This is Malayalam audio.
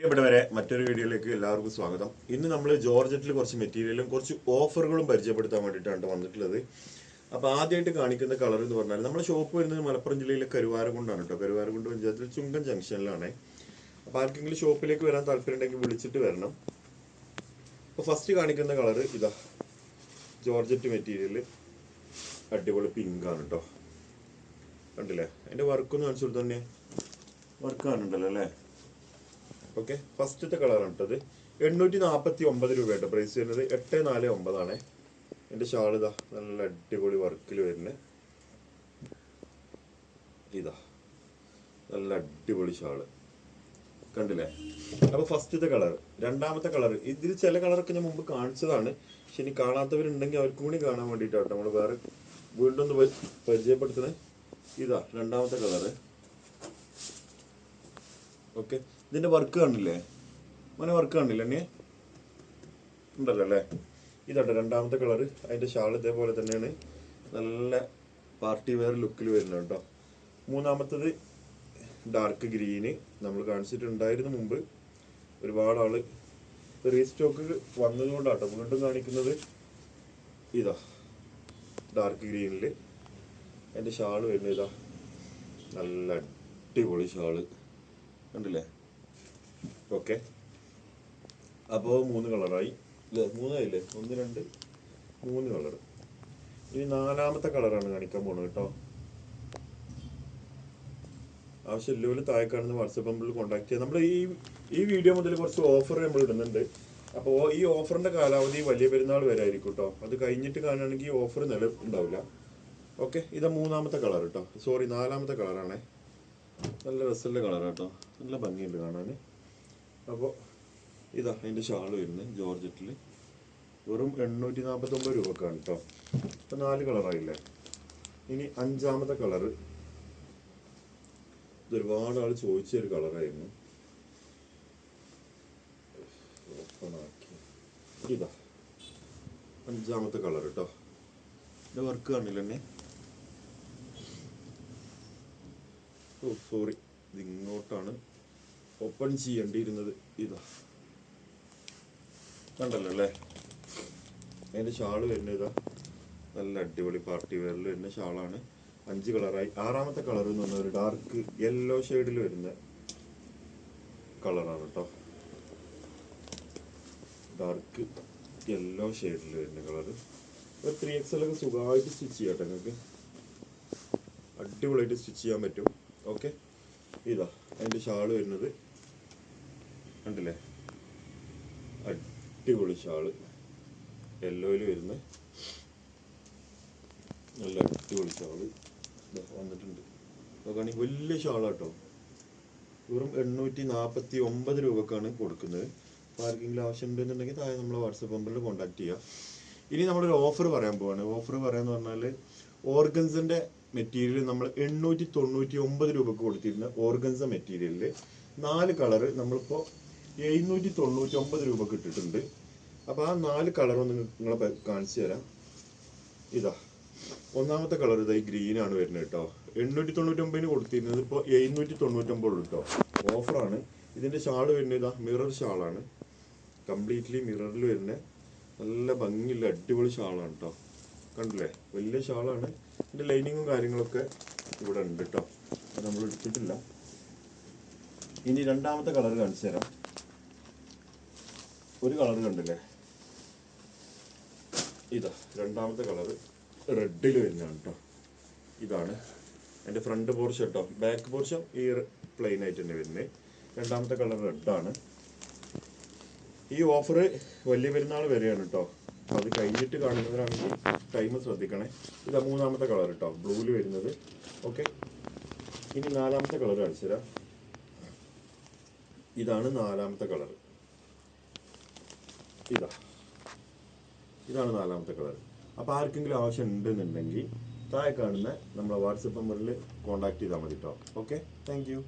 പ്രിയപ്പെട്ടവരെ, മറ്റൊരു വീഡിയോയിലേക്ക് എല്ലാവർക്കും സ്വാഗതം. ഇന്ന് നമ്മൾ ജോർജറ്റിൽ കുറച്ച് മെറ്റീരിയലും കുറച്ച് ഓഫറുകളും പരിചയപ്പെടുത്താൻ വേണ്ടിയിട്ടാണ് വന്നിട്ടുള്ളത്. അപ്പോൾ ആദ്യമായിട്ട് കാണിക്കുന്ന കളർ എന്ന് പറഞ്ഞാൽ നമ്മുടെ ഷോപ്പ് വരുന്നത് മലപ്പുറം ജില്ലയിലെ കരുവാരകുണ്ടാണ് കേട്ടോ. കരുവാരകുണ്ട് പഞ്ചായത്തിൽ ചുങ്കൻ ജംഗ്ഷനിലാണ്. അപ്പോൾ ആർക്കെങ്കിലും ഷോപ്പിലേക്ക് വരാൻ താല്പര്യം ഉണ്ടെങ്കിൽ വിളിച്ചിട്ട് വരണം. അപ്പോൾ ഫസ്റ്റ് കാണിക്കുന്ന കളർ ഇതാ, ജോർജറ്റ് മെറ്റീരിയൽ, അടിപൊളി പിങ്ക് ആണ് കേട്ടോ. കണ്ടില്ലേ, അതിൻ്റെ വർക്കൊന്ന് കാണിച്ചു കൊടുത്തു. തന്നെ വർക്ക് കാണുന്നുണ്ടല്ലോ അല്ലേ. ഓക്കെ, ഫസ്റ്റത്തെ കളറാണ് കേട്ടത്. 849 രൂപയുടെ പ്രൈസ് വരുന്നത്. 849 എൻ്റെ ഷാൾ ഇതാ, നല്ല അടിപൊളി വർക്കിൽ വരുന്നത്. ഇതാ നല്ല അടിപൊളി ഷാള്, കണ്ടില്ലേ. അപ്പൊ ഫസ്റ്റത്തെ കളർ. രണ്ടാമത്തെ കളർ, ഇതിൽ ചില കളറൊക്കെ ഞാൻ മുമ്പ് കാണിച്ചതാണ്, പക്ഷെ ഇനി കാണാത്തവരുണ്ടെങ്കിൽ അവർക്കും കൂടി കാണാൻ വേണ്ടിയിട്ടാണ് നമ്മൾ വേറെ വീണ്ടും ഒന്ന് പരിചയപ്പെടുത്തുന്നത്. ഇതാ രണ്ടാമത്തെ കളറ്. ഓക്കെ, ഇതിന്റെ വർക്ക് കാണില്ലേ മോനെ, വർക്ക് കാണില്ല എന്നെ ഉണ്ടല്ലോ അല്ലേ. ഇതാട്ടെ രണ്ടാമത്തെ കളറ്. അതിന്റെ ഷാൾ ഇതേപോലെ തന്നെയാണ്, നല്ല പാർട്ടി വെയർ ലുക്കിൽ വരുന്നത് കേട്ടോ. മൂന്നാമത്തത് ഡാർക്ക് ഗ്രീന്, നമ്മൾ കാണിച്ചിട്ടുണ്ടായിരുന്നു മുമ്പ്. ഒരുപാട് ആള് റീസ്റ്റോക്ക് വന്നതുകൊണ്ടാട്ടോ വീണ്ടും കാണിക്കുന്നത്. ഇതാ ഡാർക്ക് ഗ്രീനില് അതിന്റെ ഷാൾ വരുന്നത്. ഇതാ നല്ല അടിപൊളി ഷാള്, കണ്ടില്ലേ. ഓക്കെ, അപ്പോൾ 3 കളറായി അല്ലേ, 3 ആയില്ലേ, 1 2 3 കളർ. ഇനി നാലാമത്തെ കളറാണ് കാണിക്കാൻ പോണത് കേട്ടോ. ആവശ്യമില്ല താഴെ കാണുന്ന വാട്സപ്പ് നമ്പറിൽ കോൺടാക്ട് ചെയ്യാം. നമ്മൾ ഈ വീഡിയോ മുതൽ കുറച്ച് ഓഫർ നമ്മൾ ഇടുന്നുണ്ട്. അപ്പോൾ ഈ ഓഫറിന്റെ കാലാവധി വലിയ പെരുന്നാൾ വരെ ആയിരിക്കും കേട്ടോ. അത് കഴിഞ്ഞിട്ട് കാണുകയാണെങ്കിൽ ഈ ഓഫർ ഉണ്ടാവില്ല. ഓക്കെ, ഇതാ മൂന്നാമത്തെ കളർ കേട്ടോ, സോറി നാലാമത്തെ കളറാണേ. നല്ല രസമുള്ള കളറാണ് കേട്ടോ, നല്ല ഭംഗിയുണ്ട് കാണാൻ. അപ്പോൾ ഇതാ അതിൻ്റെ ഷാൾ വരുന്നത് ജോർജറ്റിൽ, വെറും 849 രൂപക്കാണ് കേട്ടോ. ഇപ്പം 4 കളറായില്ലേ. ഇനി അഞ്ചാമത്തെ കളറ്, ഇതൊരുപാട് ആൾ ചോദിച്ചൊരു കളറായിരുന്നു. ഓപ്പണാക്കി, ഇതാ അഞ്ചാമത്തെ കളർ കേട്ടോ. ഇതിൻ്റെ വർക്ക് കാണില്ല തന്നെ. ഓ സോറി, ഇതിങ്ങോട്ടാണ് ഓപ്പൺ ചെയ്യേണ്ടിയിരുന്നത്. ഇതാ കണ്ടല്ലോ അല്ലേ. അതിൻ്റെ ഷാള് വരുന്നത് ഇതാ, നല്ല അടിപൊളി പാർട്ടി വെയറിൽ വരുന്ന ഷാളാണ്. 5 കളറായി. ആറാമത്തെ കളർ എന്ന് പറഞ്ഞാൽ ഒരു ഡാർക്ക് യെല്ലോ ഷെയ്ഡിൽ വരുന്ന കളറാണ് കേട്ടോ. ഡാർക്ക് യെല്ലോ ഷെയ്ഡിൽ വരുന്ന കളറ്. ഒരു 3XL ഒക്കെ സുഖമായിട്ട് സ്റ്റിച്ച് ചെയ്യാം കേട്ടോ. നിങ്ങൾക്ക് അടിപൊളിയായിട്ട് സ്റ്റിച്ച് ചെയ്യാൻ പറ്റും. ഓക്കെ, ഇതാ അതിൻ്റെ ഷാള് വരുന്നത് കണ്ടില്ലേ, അടിപൊളി ഷാള് യെല്ലോയിൽ വരുന്ന നല്ല അടിപൊളി ഷാള് വന്നിട്ടുണ്ട്. നോക്കുകയാണെങ്കിൽ വലിയ ഷാളാട്ടോ. വെറും 849 രൂപക്കാണ് കൊടുക്കുന്നത്. അപ്പോൾ ആർക്കെങ്കിലും ആവശ്യമുണ്ടെന്നുണ്ടെങ്കിൽ താഴെ നമ്മളെ വാട്സപ്പ് നമ്പറിൽ കോൺടാക്ട് ചെയ്യുക. ഇനി നമ്മളൊരു ഓഫർ പറയാൻ പോവാണ്. ഓഫർ പറയാന്ന് പറഞ്ഞാൽ ഓർഗൻസിന്റെ മെറ്റീരിയൽ നമ്മൾ 899 രൂപക്ക് കൊടുത്തിരുന്ന ഓർഗൻസ മെറ്റീരിയലിൽ 4 കളറ് നമ്മളിപ്പോൾ 799 രൂപക്ക് ഇട്ടിട്ടുണ്ട്. അപ്പോൾ ആ 4 കളറൊന്ന് നിങ്ങളെ കാണിച്ചു തരാം. ഇതാ ഒന്നാമത്തെ കളർ ഇതാ ഈ ഗ്രീനാണ് വരുന്നത് കേട്ടോ. 899 കൊടുത്തിരുന്നത് ഇപ്പോൾ 799 കേട്ടോ. ഓഫറാണ്. ഇതിൻ്റെ ഷാൾ വരുന്നത് ഇതാ മിറർ ഷാളാണ്, കംപ്ലീറ്റ്ലി മിററിൽ വരുന്ന നല്ല ഭംഗിയുള്ള അടിപൊളി ഷാളാണ് കേട്ടോ. കണ്ടില്ലേ, വലിയ ഷാളാണ്. ഇതിൻ്റെ ലൈനിങ്ങും കാര്യങ്ങളൊക്കെ ഇവിടെ ഉണ്ട് കേട്ടോ. അത് നമ്മൾ എടുത്തിട്ടില്ല. ഇനി രണ്ടാമത്തെ കളർ കാണിച്ചു തരാം. ഒരു കളർ കണ്ടില്ലേ, ഇതാ രണ്ടാമത്തെ കളർ റെഡിൽ വരുന്നതാണ് കേട്ടോ. ഇതാണ് എൻ്റെ ഫ്രണ്ട് പോർഷൻ കേട്ടോ. ബാക്ക് പോർഷൻ ഈ പ്ലെയിൻ ആയിട്ട് തന്നെ വരുന്നത്. രണ്ടാമത്തെ കളർ റെഡാണ്. ഈ ഓഫർ വലിയ പെരുന്നാൾ വരെയാണ് കേട്ടോ. അത് കഴിഞ്ഞിട്ട് കാണുന്നവരാണെങ്കിൽ ടൈം ശ്രദ്ധിക്കണേ. ഇതാ മൂന്നാമത്തെ കളർ കേട്ടോ, ബ്ലൂവിൽ വരുന്നത്. ഓക്കെ, ഇനി നാലാമത്തെ കളർ കാണിച്ചു തരാം. ഇതാണ് നാലാമത്തെ കളർ. ഇതാണ് നാലാമത്തെ കളർ. അപ്പോൾ ആർക്കെങ്കിലും ആവശ്യം ഉണ്ടെന്നുണ്ടെങ്കിൽ താഴെ കാണുന്ന നമ്മളെ വാട്സപ്പ് നമ്പറിൽ കോൺടാക്ട് ചെയ്താൽ മതി കേട്ടോ. Okay, thank you.